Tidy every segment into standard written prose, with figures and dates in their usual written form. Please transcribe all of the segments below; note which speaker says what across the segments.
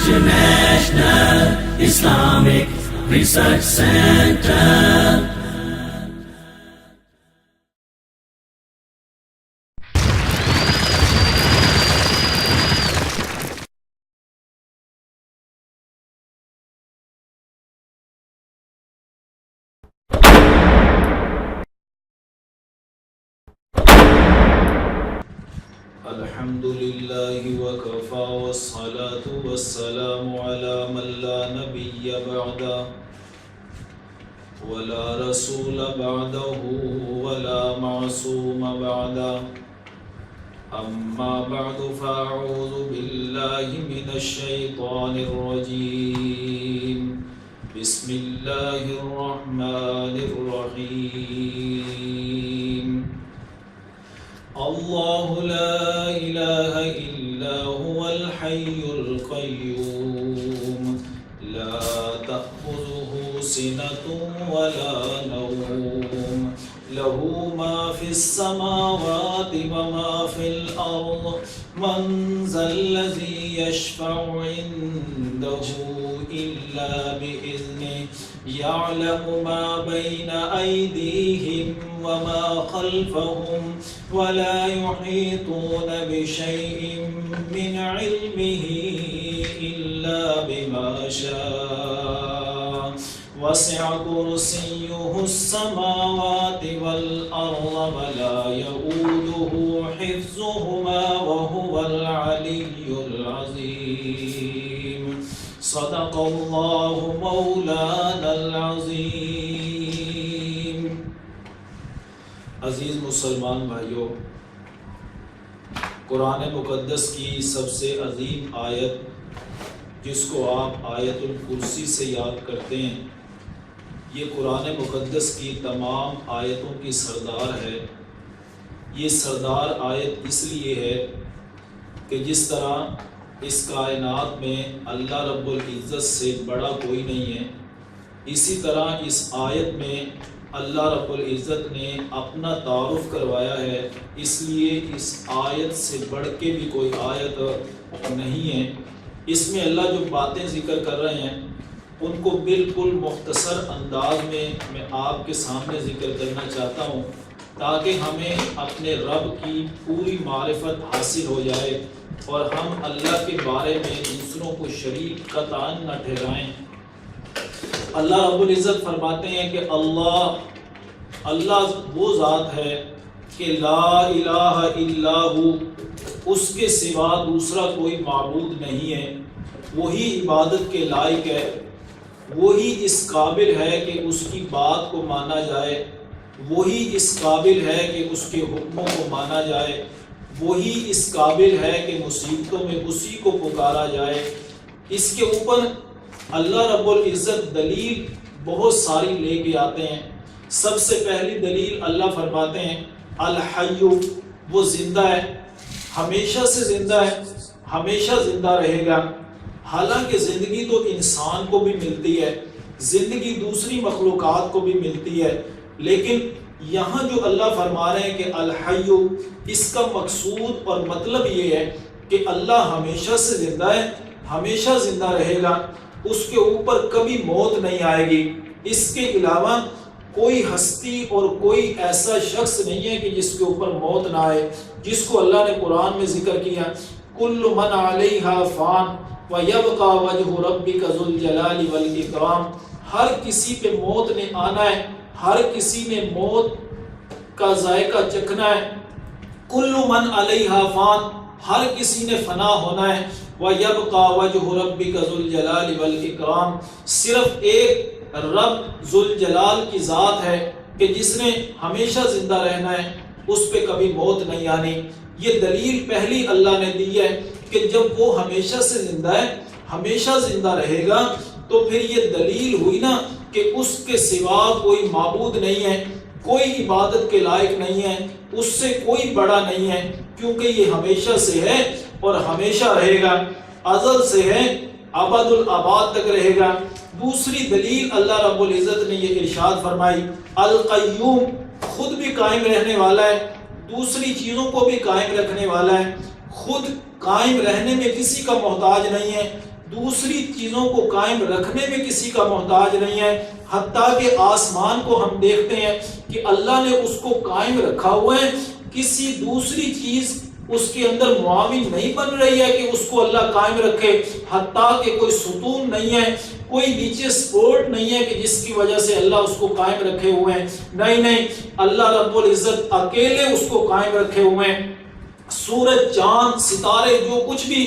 Speaker 1: International Islamic Research Center.
Speaker 2: الحمد لله وكفى والصلاة والسلام على من لا نبي بعده ولا رسول بعده ولا معصوم بعده أما بعد فأعوذ بالله من الشيطان الرجيم بسم الله الرحمن الرحيم الله لا إله إلا هو الحي القيوم لا تأخذه سنة ولا نوم له ما في السماوات وما في الأرض من ذا الذي يشفع عنده إلا بإذنه يعلم ما بين أيديهم وما خلفهم ولا يحيطون بشيء من علمه إلا بما شاء وسع كرسيه السماوات والأرض ولا يؤوده حفظهما وهو العلي العظيم صدق اللہ مولانا العظیم۔ عزیز مسلمان بھائیوں، قرآن مقدس کی سب سے عظیم آیت جس کو آپ آیت الکرسی سے یاد کرتے ہیں، یہ قرآن مقدس کی تمام آیتوں کی سردار ہے۔ یہ سردار آیت اس لیے ہے کہ جس طرح اس کائنات میں اللہ رب العزت سے بڑا کوئی نہیں ہے، اسی طرح اس آیت میں اللہ رب العزت نے اپنا تعارف کروایا ہے، اس لیے اس آیت سے بڑھ کے بھی کوئی آیت نہیں ہے۔ اس میں اللہ جو باتیں ذکر کر رہے ہیں ان کو بالکل مختصر انداز میں آپ کے سامنے ذکر کرنا چاہتا ہوں تاکہ ہمیں اپنے رب کی پوری معرفت حاصل ہو جائے اور ہم اللہ کے بارے میں دوسروں کو شریک قطعاً نہ ٹھہرائیں۔ اللہ رب العزت فرماتے ہیں کہ اللہ وہ ذات ہے کہ لا الہ الا ہو، اس کے سوا دوسرا کوئی معبود نہیں ہے، وہی عبادت کے لائق ہے، وہی اس قابل ہے کہ اس کی بات کو مانا جائے، وہی اس قابل ہے کہ اس کے حکموں کو مانا جائے، وہی اس قابل ہے کہ مصیبتوں میں اسی کو پکارا جائے۔ اس کے اوپر اللہ رب العزت دلیل بہت ساری لے کے آتے ہیں۔ سب سے پہلی دلیل اللہ فرماتے ہیں الحی، وہ زندہ ہے، ہمیشہ سے زندہ ہے، ہمیشہ زندہ رہے گا۔ حالانکہ زندگی تو انسان کو بھی ملتی ہے، زندگی دوسری مخلوقات کو بھی ملتی ہے، لیکن یہاں جو اللہ فرما رہے ہیں کہ الحی، اس کا مقصود اور مطلب یہ ہے کہ اللہ ہمیشہ سے زندہ ہے، ہمیشہ زندہ رہے گا، اس کے اوپر کبھی موت نہیں آئے گی۔ اس کے علاوہ کوئی ہستی اور کوئی ایسا شخص نہیں ہے کہ جس کے اوپر موت نہ آئے، جس کو اللہ نے قرآن میں ذکر کیا کل من علیہا فان وَيَبْقَى وَجْهُ رَبِّكَ ذُو الْجَلَالِ وَالْإِكْرَامِ، ہر کسی پہ موت نے آنا ہے، ہر کسی نے موت کا ذائقہ چکھنا ہے۔ کل من علیہا فان، ہر کسی نے فنا ہونا ہے۔ وَيَبْقَى وَجْهُ رَبِّكَ ذُو الْجَلَالِ وَالْإِكْرَامِ، صرف ایک رب ذوالجلال کی ذات ہے کہ جس نے ہمیشہ زندہ رہنا ہے، اس پہ کبھی موت نہیں آنی۔ یہ دلیل پہلی اللہ نے دی ہے کہ جب وہ ہمیشہ سے زندہ ہے، ہمیشہ زندہ رہے گا، تو پھر یہ دلیل ہوئی نا کہ اس کے سوا کوئی معبود نہیں ہے، کوئی عبادت کے لائق نہیں ہے، اس سے کوئی بڑا نہیں ہے، کیونکہ یہ ہمیشہ سے ہے اور ہمیشہ رہے گا، ازل سے ہے، ابد الاباد تک رہے گا۔ دوسری دلیل اللہ رب العزت نے یہ ارشاد فرمائی القیوم، خود بھی قائم رہنے والا ہے، دوسری چیزوں کو بھی قائم رکھنے والا ہے، خود قائم رہنے میں کسی کا محتاج نہیں ہے، دوسری چیزوں کو قائم رکھنے میں کسی کا محتاج نہیں ہے. حتیٰ کہ آسمان کو ہم دیکھتے ہیں کہ اللہ نے اس کو قائم رکھا ہوا ہے, کسی دوسری چیز اس کے اندر معاون نہیں بن رہی ہے کہ اس کو اللہ قائم رکھے. حتیٰ کہ کوئی ستون نہیں ہے, کوئی نیچے سپورٹ نہیں ہے کہ جس کی وجہ سے اللہ اس کو قائم رکھے ہوئے ہیں. نہیں, اللہ رب العزت اکیلے اس کو قائم رکھے ہوئے ہیں. سورج, چاند, ستارے, جو کچھ بھی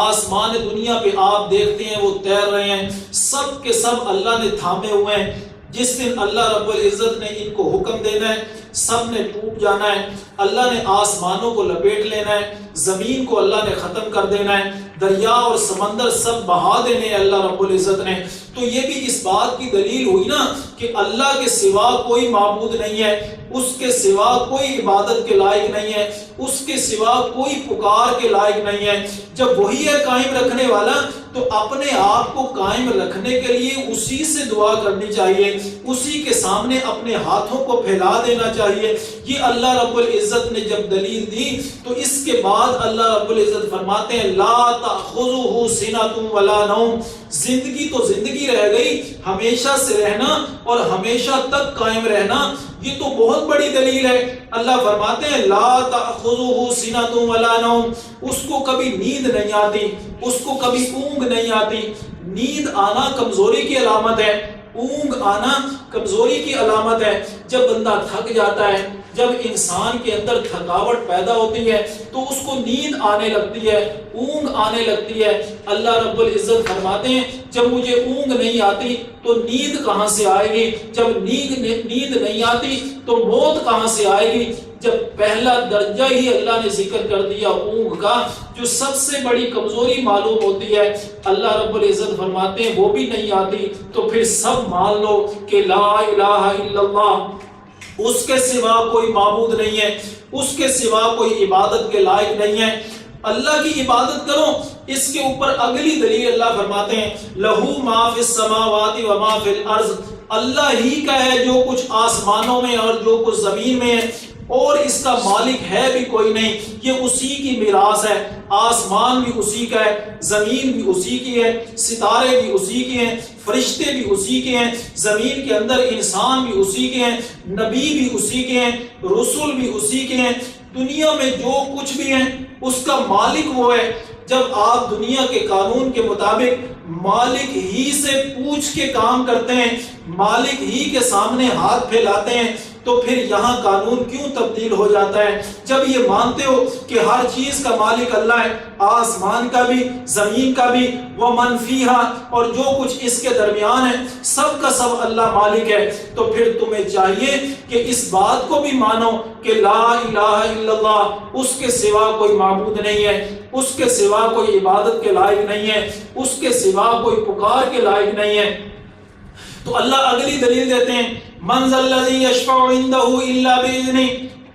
Speaker 2: آسمان دنیا پہ آپ دیکھتے ہیں وہ تیر رہے ہیں, سب کے سب اللہ نے تھامے ہوئے ہیں. جس دن اللہ رب العزت نے ان کو حکم دینا ہے سب نے ٹوٹ جانا ہے. اللہ نے آسمانوں کو لپیٹ لینا ہے, زمین کو اللہ نے ختم کر دینا ہے, دریا اور سمندر سب بہا دینے ہیں اللہ رب العزت نے. تو یہ بھی اس بات کی دلیل ہوئی نا کہ اللہ کے سوا کوئی معبود نہیں ہے, اس کے سوا کوئی عبادت کے لائق نہیں ہے, اس کے سوا کوئی پکار کے لائق نہیں ہے. جب وہی ہے قائم رکھنے والا تو اپنے آپ کو قائم رکھنے کے لیے اسی سے دعا کرنی چاہیے, اسی کے سامنے اپنے ہاتھوں کو پھیلا دینا چاہیے. یہ اللہ رب العزت نے جب دلیل دی تو اس کے بعد اللہ رب العزت فرماتے ہیں لا تأخذہ سنۃ ولا نوم. زندگی تو زندگی رہ گئی, ہمیشہ سے رہنا اور ہمیشہ تک قائم رہنا, یہ تو بہت بڑی دلیل ہے. اللہ فرماتے ہیں لا تأخذہ سنۃ ولا نوم, اس کو کبھی نیند نہیں آتی, اس کو کبھی اونگ نہیں آتی. نیند آنا کمزوری کی علامت ہے, اونگ آنا کمزوری کی علامت ہے. جب بندہ تھک جاتا ہے, جب انسان کے اندر تھکاوٹ پیدا ہوتی ہے تو اس کو نیند آنے لگتی ہے, اونگ آنے لگتی ہے. اللہ رب العزت فرماتے ہیں جب مجھے اونگ نہیں آتی تو نیند کہاں سے آئے گی, جب نیند نہیں آتی تو موت کہاں سے آئے گی. جب پہلا درجہ ہی اللہ نے ذکر کر دیا اونگ کا, جو سب سے بڑی کمزوری معلوم ہوتی ہے, اللہ رب العزت فرماتے ہیں وہ بھی نہیں آتی, تو پھر سب مان لو کہ لا الہ الا اللہ, اس کے سوا کوئی معبود نہیں ہے, اس کے سوا کوئی عبادت کے لائق نہیں ہے. اللہ کی عبادت کرو. اس کے اوپر اگلی دلیل اللہ فرماتے ہیں لہو ما فی السماوات و ما فی الارض, اللہ ہی کا ہے جو کچھ آسمانوں میں اور جو کچھ زمین میں ہے, اور اس کا مالک ہے بھی کوئی نہیں. یہ اسی کی میراث ہے, آسمان بھی اسی کا ہے, زمین بھی اسی کی ہے, ستارے بھی اسی کے ہیں, فرشتے بھی اسی کے ہیں, زمین کے اندر انسان بھی اسی کے ہیں, نبی بھی اسی کے ہیں, رسول بھی اسی کے ہیں. دنیا میں جو کچھ بھی ہے اس کا مالک وہ ہے. جب آپ دنیا کے قانون کے مطابق مالک ہی سے پوچھ کے کام کرتے ہیں, مالک ہی کے سامنے ہاتھ پھیلاتے ہیں, تو پھر یہاں قانون کیوں تبدیل ہو جاتا ہے؟ جب یہ مانتے ہو کہ ہر چیز کا مالک اللہ ہے, آسمان کا بھی, زمین کا بھی, وَمَنْ فِيهَا, اور جو کچھ اس کے درمیان ہے سب کا سب اللہ مالک ہے, تو پھر تمہیں چاہیے کہ اس بات کو بھی مانو کہ لا الہ الا اللہ, اس کے سوا کوئی معبود نہیں ہے, اس کے سوا کوئی عبادت کے لائق نہیں ہے, اس کے سوا کوئی پکار کے لائق نہیں ہے. تو اللہ اگلی دلیل دیتے ہیں من ذا الذی یشفع عندہ الا باذنہ,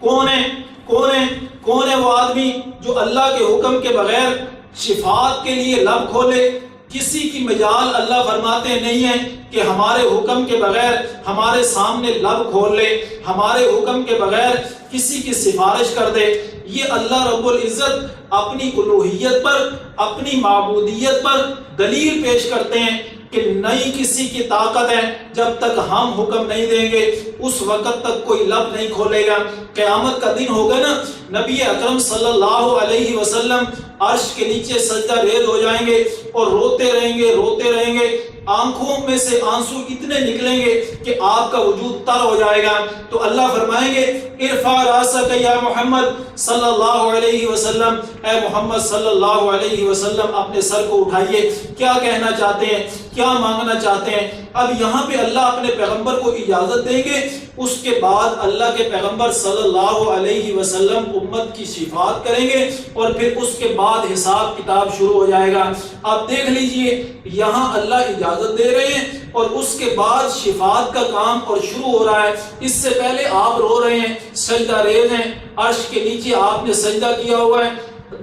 Speaker 2: کون ہے وہ آدمی جو اللہ کے حکم کے بغیر شفاعت کے لیے لب کھولے. کسی کی مجال اللہ فرماتے نہیں ہے کہ ہمارے حکم کے بغیر ہمارے سامنے لب کھول لے, ہمارے حکم کے بغیر کسی کی سفارش کر دے. یہ اللہ رب العزت اپنی الوہیت پر, اپنی معبودیت پر دلیل پیش کرتے ہیں کہ نہیں کسی کی طاقت ہے, جب تک ہم حکم نہیں دیں گے اس وقت تک کوئی لب نہیں کھولے گا. قیامت کا دن ہوگا نا, نبی اکرم صلی اللہ علیہ وسلم عرش کے نیچے سجدہ ریز ہو جائیں گے اور روتے رہیں گے, آنکھوں میں سے آنسو اتنے نکلیں گے کہ آپ کا وجود تر ہو جائے گا. تو اللہ فرمائیں گے ارفع راسک یا محمد صلی اللہ علیہ وسلم, اے محمد صلی اللہ علیہ وسلم اپنے سر کو اٹھائیے. کیا کہنا چاہتے ہیں, کیا مانگنا چاہتے ہیں؟ اب یہاں پہ اللہ اپنے پیغمبر کو اجازت دیں گے, اس کے بعد اللہ کے پیغمبر صلی اللہ علیہ وسلم امت کی شفاعت کریں گے اور پھر اس کے بعد حساب کتاب شروع ہو جائے گا. آپ دیکھ لیجئے یہاں اللہ اجازت دے رہے ہیں اور اس کے بعد شفاعت کا کام اور شروع ہو رہا ہے. اس سے پہلے آپ رو رہے ہیں, سجدہ ریز ہیں, عرش کے نیچے آپ نے سجدہ کیا ہوا ہے.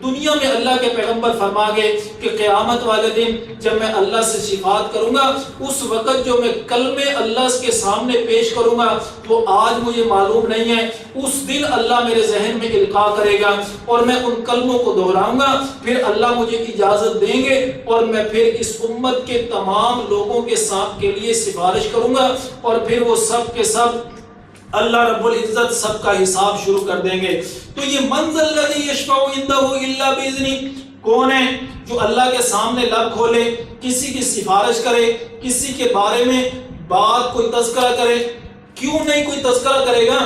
Speaker 2: دنیا میں اللہ کے پیغمبر فرما گئے کہ قیامت والے دن جب میں اللہ سے شفاعت کروں گا اس وقت جو میں کلمے اللہ کے سامنے پیش کروں گا وہ آج مجھے معلوم نہیں ہے. اس دن اللہ میرے ذہن میں القاء کرے گا اور میں ان کلموں کو دہراؤں گا, پھر اللہ مجھے اجازت دیں گے اور میں پھر اس امت کے تمام لوگوں کے ساتھ کے لیے سفارش کروں گا اور پھر وہ سب کے سب اللہ رب العزت سب کا حساب شروع کر دیں گے۔ تو یہ من ذا الذی یشفع عندہ الا باذنہ، کون ہے جو اللہ کے سامنے لب کھولے، کسی کی سفارش کرے، کسی کے بارے میں بات کوئی تذکرہ کرے؟ کیوں نہیں کوئی تذکرہ کرے گا؟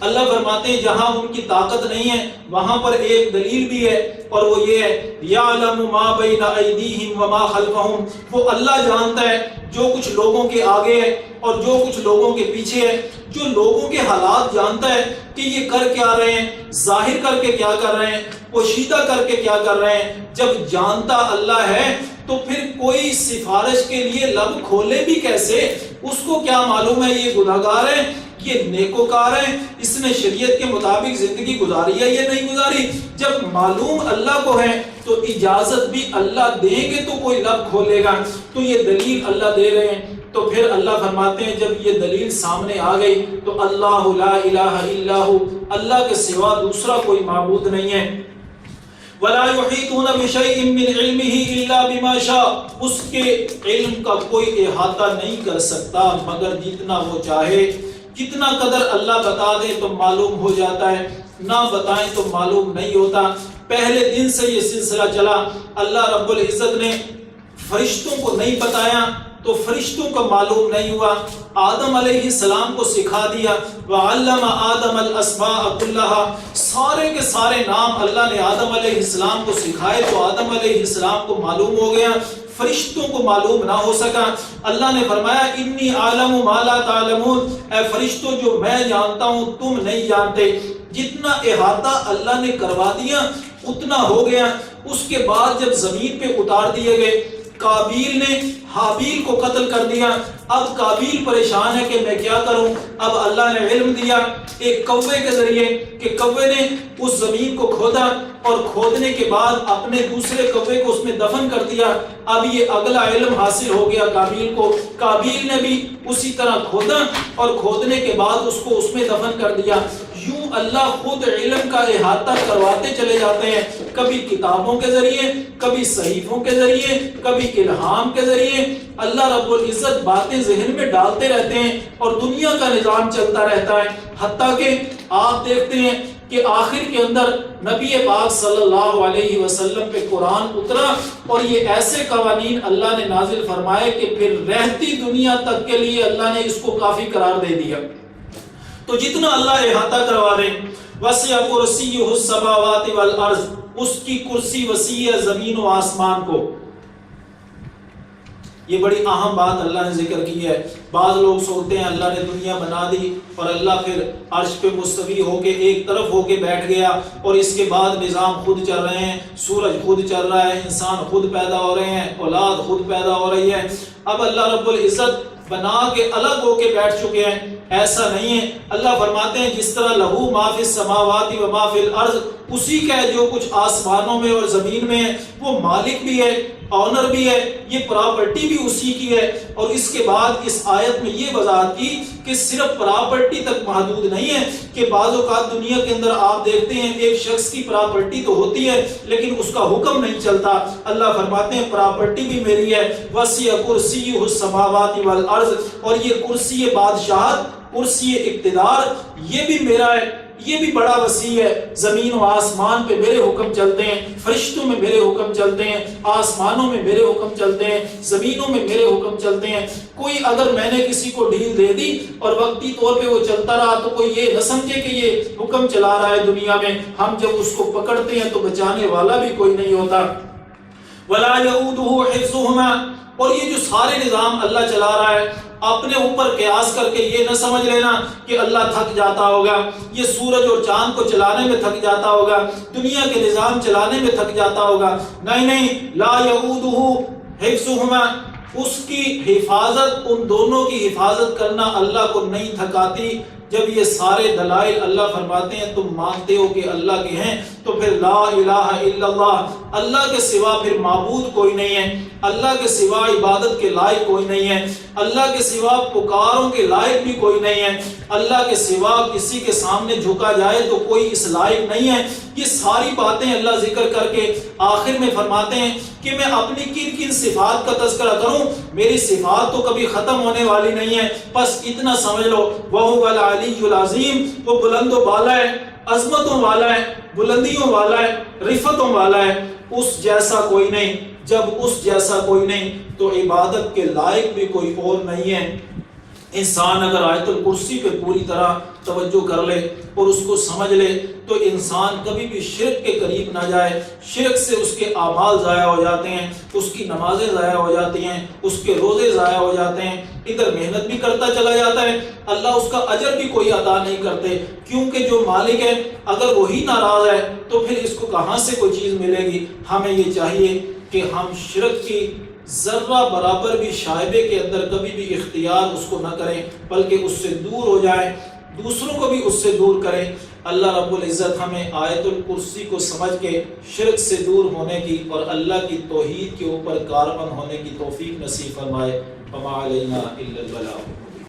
Speaker 2: اللہ فرماتے ہیں جہاں ان کی طاقت نہیں ہے وہاں پر ایک دلیل بھی ہے، اور وہ یہ ہے یعلم ما بین ایدیہم وما خلفہم، وہ اللہ جانتا ہے جو کچھ لوگوں کے آگے ہے اور جو کچھ لوگوں کے پیچھے ہے، جو لوگوں کے حالات جانتا ہے کہ یہ کر کیا رہے ہیں، ظاہر کر کے کیا کر رہے ہیں، پوشیدہ کر کے کیا کر رہے ہیں۔ جب جانتا اللہ ہے تو پھر کوئی سفارش کے لیے لب کھولے بھی کیسے؟ اس کو کیا معلوم ہے یہ گناہگار ہے، یہ نیکوکار ہے، اس نے شریعت کے مطابق زندگی گزاری ہے یا نہیں گزاری؟ جب معلوم اللہ کو ہے تو اجازت بھی اللہ دیں گے تو کوئی لب کھولے گا۔ تو یہ دلیل اللہ دے رہے ہیں، تو پھر اللہ فرماتے ہیں جب یہ دلیل سامنے آ گئی تو اللہ لا الہ الا ہو، اللہ کے سوا دوسرا کوئی معبود نہیں ہے۔ وَلَا يُحِيطُونَ بِشَيْءٍ مِّنْ عِلْمِهِ إِلَّا بِمَا شَاءَ، اس کے علم کا کوئی احاطہ نہیں کر سکتا مگر جتنا وہ چاہے۔ جتنا قدر اللہ بتا دے تو معلوم ہو جاتا ہے، نہ بتائیں تو معلوم نہیں ہوتا۔ پہلے دن سے یہ سلسلہ چلا، اللہ رب العزت نے فرشتوں کو نہیں بتایا تو فرشتوں کو معلوم نہیں ہوا، آدم علیہ السلام کو سکھا دیا، وَعَلَّمَ آدَمَ الْأَسْمَاءَ كُلَّهَا، سارے کے سارے نام اللہ نے آدم علیہ السلام کو سکھائے تو آدم علیہ السلام کو معلوم ہو گیا، فرشتوں کو معلوم نہ ہو سکا۔ اللہ نے فرمایا انی عالم ما لا تعلمون، اے فرشتوں جو میں جانتا ہوں تم نہیں جانتے۔ جتنا احاطہ اللہ نے کروا دیا اتنا ہو گیا۔ اس کے بعد جب زمین پہ اتار دیے گئے، قابیل نے حابیل کو قتل کر دیا، اب قابیل پریشان ہے کہ میں کیا کروں۔ اب اللہ نے علم دیا ایک کوے کے ذریعے کہ کوے نے اس زمین کو کھودا اور کھودنے کے بعد اپنے دوسرے کوے کو اس میں دفن کر دیا۔ اب یہ اگلا علم حاصل ہو گیا قابیل کو، قابیل نے بھی اسی طرح کھودا اور کھودنے کے بعد اس کو اس میں دفن کر دیا۔ یوں اللہ خود علم کا احاطہ کرواتے چلے جاتے ہیں، کبھی کتابوں کے ذریعے، کبھی صحیفوں کے ذریعے، کبھی الہام کے ذریعے۔ اللہ رب العزت باتیں ذہن میں ڈالتے رہتے ہیں اور دنیا کا نظام چلتا رہتا ہے، حتیٰ کہ آپ دیکھتے ہیں کہ آخر کے اندر نبی پاک صلی اللہ علیہ وسلم پہ قرآن اترا اور یہ ایسے قوانین اللہ نے نازل فرمائے کہ پھر رہتی دنیا تک کے لیے اللہ نے اس کو کافی قرار دے دیا۔ تو جتنا اللہ احاطہ کروا دے، وسع کرسیہ السماوات والارض، اس کی کرسی وسیع ہے زمین و آسمان کو۔ یہ بڑی اہم بات اللہ نے ذکر کی ہے۔ بعض لوگ سوچتے ہیں اللہ نے دنیا بنا دی اور اللہ پھر عرش پہ مستوی ہو کے ایک طرف ہو کے بیٹھ گیا اور اس کے بعد نظام خود چل رہے ہیں، سورج خود چل رہا ہے، انسان خود پیدا ہو رہے ہیں، اولاد خود پیدا ہو رہی ہے۔ اب اللہ رب العزت بنا کے الگ ہو کے بیٹھ چکے ہیں، ایسا نہیں ہے۔ اللہ فرماتے ہیں جس طرح لہو ما فی السماوات و ما فی الارض، اسی کا ہے جو کچھ آسمانوں میں اور زمین میں ہے، وہ مالک بھی ہے، آنر بھی ہے، یہ پراپرٹی بھی اسی کی ہے۔ اور اس کے بعد اس آیت میں یہ وضاحت کی کہ صرف پراپرٹی تک محدود نہیں ہے کہ بعض اوقات دنیا کے اندر آپ دیکھتے ہیں ایک شخص کی پراپرٹی تو ہوتی ہے لیکن اس کا حکم نہیں چلتا۔ اللہ فرماتے ہیں پراپرٹی بھی میری ہے، وسع کرسیہ السماوات والارض، اور یہ کرسی بادشاہت، کرسی اقتدار یہ بھی میرا ہے، یہ بھی بڑا وسیع ہے۔ زمین و آسمان پہ میرے حکم چلتے ہیں، فرشتوں میں میرے حکم چلتے ہیں، آسمانوں میں میرے حکم چلتے ہیں، زمینوں میں میرے حکم چلتے ہیں۔ کوئی اگر میں نے کسی کو ڈھیل دے دی اور وقتی طور پہ وہ چلتا رہا تو کوئی یہ نہ سمجھے کہ یہ حکم چلا رہا ہے دنیا میں، ہم جب اس کو پکڑتے ہیں تو بچانے والا بھی کوئی نہیں ہوتا۔ وَلَا يَئُودُهُ حِفْظُهُمَا، اور یہ جو سارے نظام اللہ چلا رہا ہے اپنے اوپر قیاس کر کے یہ نہ سمجھ لینا کہ اللہ تھک جاتا ہوگا، یہ سورج اور چاند کو چلانے میں تھک جاتا ہوگا، دنیا کے نظام چلانے میں تھک جاتا ہوگا۔ نہیں، لا یعودہ حفظہما، اس کی حفاظت، ان دونوں کی حفاظت کرنا اللہ کو نہیں تھکاتی۔ جب یہ سارے دلائل اللہ فرماتے ہیں تم مانتے ہو کہ اللہ کے ہیں تو پھر لا الہ الا اللہ، اللہ کے سوا پھر معبود کوئی نہیں ہے، اللہ کے سوا عبادت کے لائق کوئی نہیں ہے، اللہ کے سوا پکاروں کے لائق بھی کوئی نہیں ہے، اللہ کے سوا کسی کے سامنے جھکا جائے تو کوئی اس لائق نہیں ہے۔ یہ ساری باتیں اللہ ذکر کر کے آخر میں فرماتے ہیں کہ میں اپنی کن کن صفات کا تذکرہ کروں، میری صفات تو کبھی ختم ہونے والی نہیں ہے، بس اتنا سمجھ لو وَهُوَ الْعَلِيُّ الْعَظِيمُ، وہ بلند و بالا ہے، عظمتوں والا ہے، بلندیوں والا ہے، رفتوں والا ہے، اس جیسا کوئی نہیں۔ جب اس جیسا کوئی نہیں تو عبادت کے لائق بھی کوئی اور نہیں ہے۔ انسان اگر آیت الکرسی پہ پوری طرح توجہ کر لے اور اس کو سمجھ لے تو انسان کبھی بھی شرک کے قریب نہ جائے۔ شرک سے اس کے اعمال ضائع ہو جاتے ہیں، اس کی نمازیں ضائع ہو جاتی ہیں، اس کے روزے ضائع ہو جاتے ہیں، ادھر محنت بھی کرتا چلا جاتا ہے، اللہ اس کا اجر بھی کوئی عطا نہیں کرتے، کیونکہ جو مالک ہے اگر وہی ناراض ہے تو پھر اس کو کہاں سے کوئی چیز ملے گی۔ ہمیں یہ چاہیے کہ ہم شرک کی ذرہ برابر بھی شائبے کے اندر کبھی بھی اختیار اس کو نہ کریں، بلکہ اس سے دور ہو جائیں، دوسروں کو بھی اس سے دور کریں۔ اللہ رب العزت ہمیں آیت الکرسی کو سمجھ کے شرک سے دور ہونے کی اور اللہ کی توحید کے اوپر کاربند ہونے کی توفیق نصیب فرمائے۔ وما علینا الا البلاغ۔